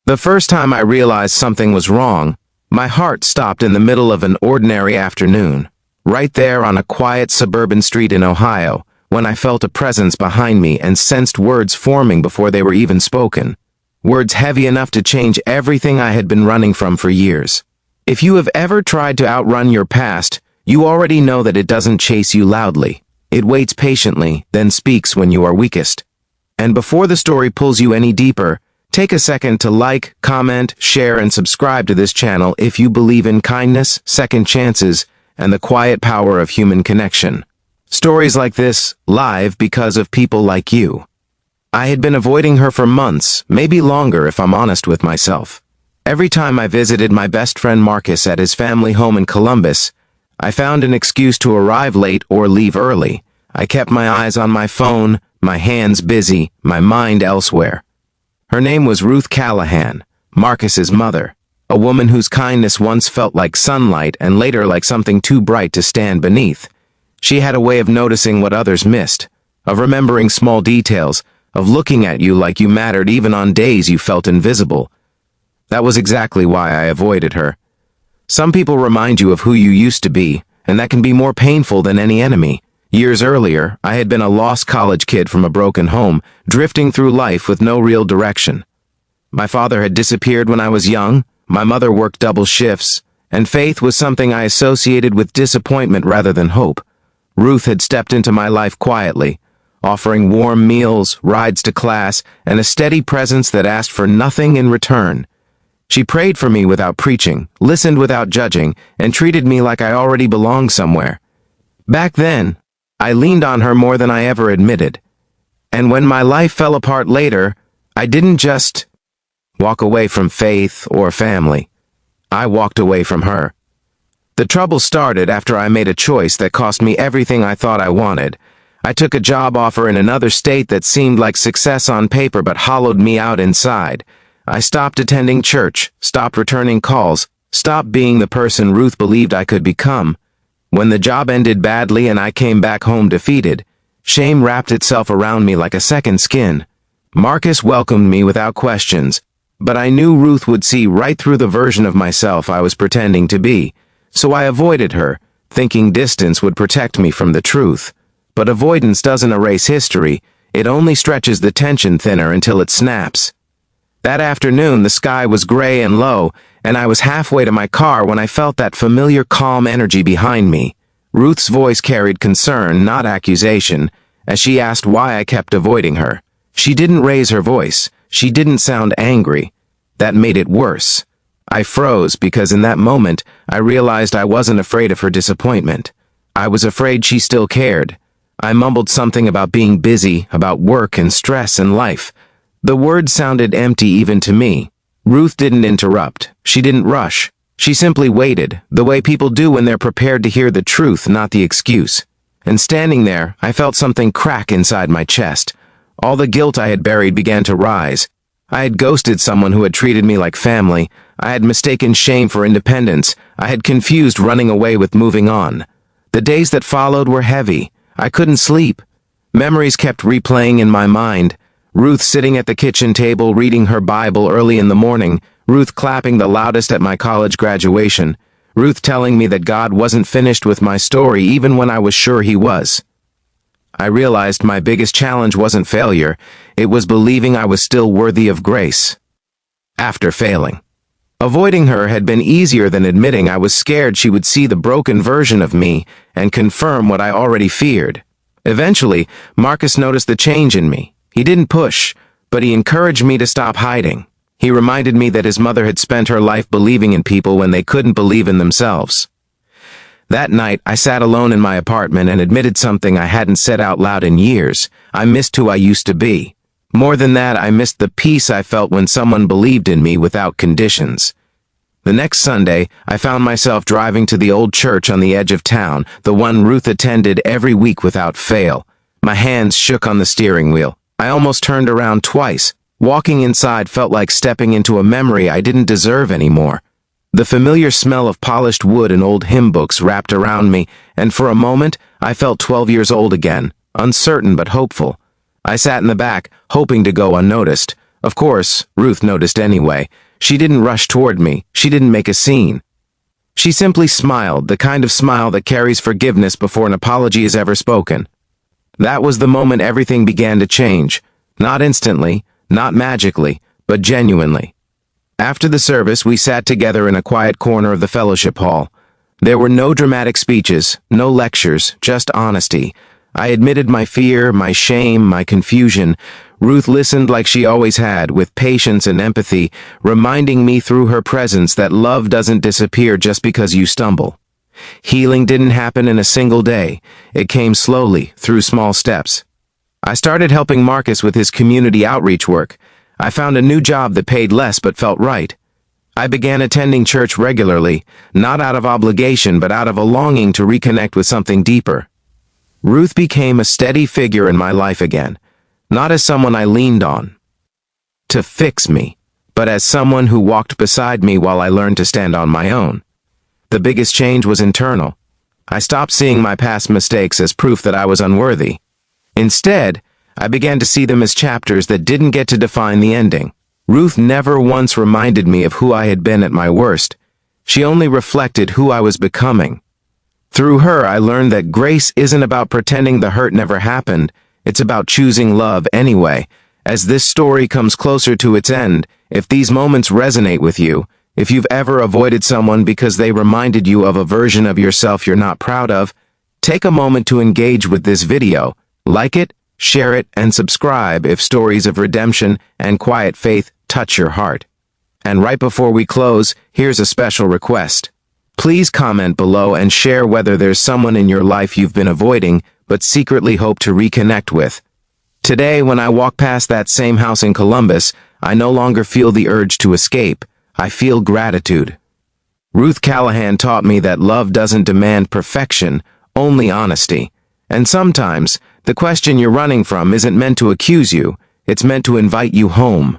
The first time I realized something was wrong, my heart stopped in the middle of an ordinary afternoon, right there on a quiet suburban street in Ohio, when I felt a presence behind me and sensed words forming before they were even spoken. Words heavy enough to change everything I had been running from for years. If you have ever tried to outrun your past, you already know that it doesn't chase you loudly. It waits patiently, then speaks when you are weakest. And before the story pulls you any deeper, take a second to like, comment, share, and subscribe to this channel if you believe in kindness, second chances, and the quiet power of human connection. Stories like this, live because of people like you. I had been avoiding her for months, maybe longer if I'm honest with myself. Every time I visited my best friend Marcus at his family home in Columbus, I found an excuse to arrive late or leave early. I kept my eyes on my phone, my hands busy, my mind elsewhere. Her name was Ruth Callahan, Marcus's mother, a woman whose kindness once felt like sunlight and later like something too bright to stand beneath. She had a way of noticing what others missed, of remembering small details, of looking at you like you mattered even on days you felt invisible. That was exactly why I avoided her. Some people remind you of who you used to be, and that can be more painful than any enemy. Years earlier, I had been a lost college kid from a broken home, drifting through life with no real direction. My father had disappeared when I was young, my mother worked double shifts, and faith was something I associated with disappointment rather than hope. Ruth had stepped into my life quietly, offering warm meals, rides to class, and a steady presence that asked for nothing in return. She prayed for me without preaching, listened without judging, and treated me like I already belonged somewhere. Back then, I leaned on her more than I ever admitted. And when my life fell apart later, I didn't just walk away from faith or family. I walked away from her. The trouble started after I made a choice that cost me everything I thought I wanted. I took a job offer in another state that seemed like success on paper but hollowed me out inside. I stopped attending church, stopped returning calls, stopped being the person Ruth believed I could become. When the job ended badly and I came back home defeated, shame wrapped itself around me like a second skin. Marcus welcomed me without questions, but I knew Ruth would see right through the version of myself I was pretending to be. So I avoided her, thinking distance would protect me from the truth. But avoidance doesn't erase history, it only stretches the tension thinner until it snaps. That afternoon, the sky was gray and low, and I was halfway to my car when I felt that familiar calm energy behind me. Ruth's voice carried concern, not accusation, as she asked why I kept avoiding her. She didn't raise her voice. She didn't sound angry. That made it worse. I froze because in that moment, I realized I wasn't afraid of her disappointment. I was afraid she still cared. I mumbled something about being busy, about work and stress and life. The words sounded empty even to me. Ruth didn't interrupt. She didn't rush. She simply waited, the way people do when they're prepared to hear the truth, not the excuse. And standing there, I felt something crack inside my chest. All the guilt I had buried began to rise. I had ghosted someone who had treated me like family. I had mistaken shame for independence. I had confused running away with moving on. The days that followed were heavy. I couldn't sleep. Memories kept replaying in my mind. Ruth sitting at the kitchen table reading her Bible early in the morning. Ruth clapping the loudest at my college graduation. Ruth telling me that God wasn't finished with my story even when I was sure he was. I realized my biggest challenge wasn't failure. It was believing I was still worthy of grace. After failing. Avoiding her had been easier than admitting I was scared she would see the broken version of me and confirm what I already feared. Eventually, Marcus noticed the change in me. He didn't push, but he encouraged me to stop hiding. He reminded me that his mother had spent her life believing in people when they couldn't believe in themselves. That night, I sat alone in my apartment and admitted something I hadn't said out loud in years. I missed who I used to be. More than that, I missed the peace I felt when someone believed in me without conditions. The next Sunday, I found myself driving to the old church on the edge of town, the one Ruth attended every week without fail. My hands shook on the steering wheel. I almost turned around twice. Walking inside felt like stepping into a memory I didn't deserve anymore. The familiar smell of polished wood and old hymn books wrapped around me, and for a moment, I felt 12 years old again, uncertain but hopeful. I sat in the back, hoping to go unnoticed, Of course, Ruth noticed anyway. She didn't rush toward me. She didn't make a scene. She simply smiled, the kind of smile that carries forgiveness before an apology is ever spoken. That was the moment everything began to change. Not instantly, not magically, but genuinely. After the service, we sat together in a quiet corner of the fellowship hall. There were no dramatic speeches, no lectures, just honesty. I admitted my fear, my shame, my confusion. Ruth listened like she always had, with patience and empathy, reminding me through her presence that love doesn't disappear just because you stumble. Healing didn't happen in a single day. It came slowly, through small steps. I started helping Marcus with his community outreach work. I found a new job that paid less but felt right. I began attending church regularly, not out of obligation but out of a longing to reconnect with something deeper. Ruth became a steady figure in my life again, not as someone I leaned on to fix me, but as someone who walked beside me while I learned to stand on my own. The biggest change was internal. I stopped seeing my past mistakes as proof that I was unworthy. Instead, I began to see them as chapters that didn't get to define the ending. Ruth never once reminded me of who I had been at my worst. She only reflected who I was becoming. Through her, I learned that grace isn't about pretending the hurt never happened. It's about choosing love anyway. As this story comes closer to its end, if these moments resonate with you, if you've ever avoided someone because they reminded you of a version of yourself you're not proud of, take a moment to engage with this video. Like it, share it, and subscribe if stories of redemption and quiet faith touch your heart. And right before we close, here's a special request. Please comment below and share whether there's someone in your life you've been avoiding but secretly hope to reconnect with. Today, when I walk past that same house in Columbus, I no longer feel the urge to escape. I feel gratitude. Ruth Callahan taught me that love doesn't demand perfection, only honesty. And sometimes, the question you're running from isn't meant to accuse you, it's meant to invite you home.